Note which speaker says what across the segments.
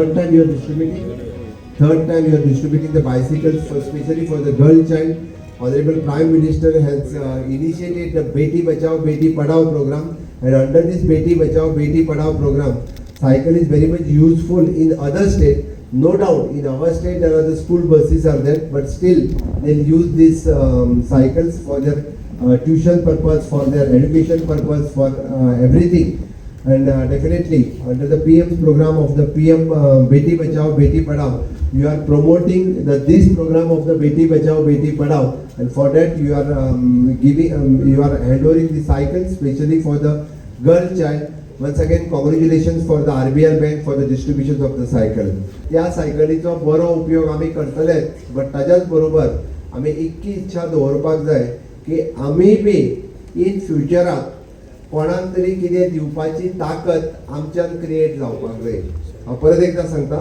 Speaker 1: third time you are distributing. Third time you are distributing the bicycles, especially for the girl child. Honorable Prime Minister has initiated the Beti Bachao, Beti Padhao program, and under this Beti Bachao, Beti Padhao program, cycle is very much useful in other states. No doubt, in our state there are the school buses are there, but still they'll use these cycles for their tuition purpose, for their education purpose, for everything. And definitely under the PM's program of the PM Beti Bachao, Beti Padhao, you are promoting this program of the Beti Bachao, Beti Padhao, and for that you are you are handovering the cycles, especially for the girl child. Once again, congratulations for the RBL Bank for the distribution of the cycle. त्या सायकलीचो बरो उपयोग आम्ही करतले, but ताच्याच बरोबर आम्ही इतकी इच्छा दवरपाक जाय की आम्ही बी इन फ्युचराक कोणाक तरी कितें दिवपाची ताकद आमच्यान क्रिएट जावपाक जाय. हांव परत एकदा सांगता,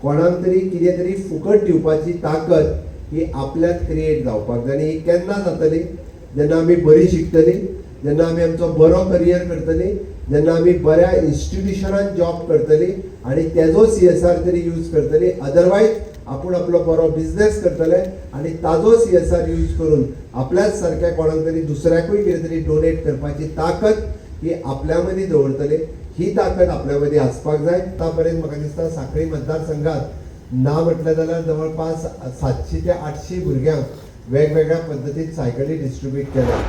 Speaker 1: कोणाक तरी कितें तरी फुकट दिवपाची ताकद ही आपल्यात क्रिएट जावपाक जाय. आनी ही केन्ना जातली? जेन्ना आमी बरी शिकतली, जेन्ना आमी आमचो बरो करियर करतली, जेन्ना आमी बऱ्या इन्स्टिट्यूशनात जॉब करतली आणि तेजो CSR तरी यूज करतली. अदरवायज आपण आपलो बरो बिझनेस करतले आणि ताजो CSR यूज करून आपल्याच सारख्या कोणाक तरी दुसऱ्याकूय कितें तरी डोनेट करपाची ताकद ही आपल्या मदीं दवरतले. ही ताकद आपल्या मदीं आसपाक जाय. आतापर्यंत म्हाका दिसता सांखळी मतदारसंघात ना म्हटलें जाल्यार जवळपास 700 ते 800 भुरग्यांक वेगवेगळ्या पद्दतीन सायकली डिस्ट्रीब्यूट केल्या.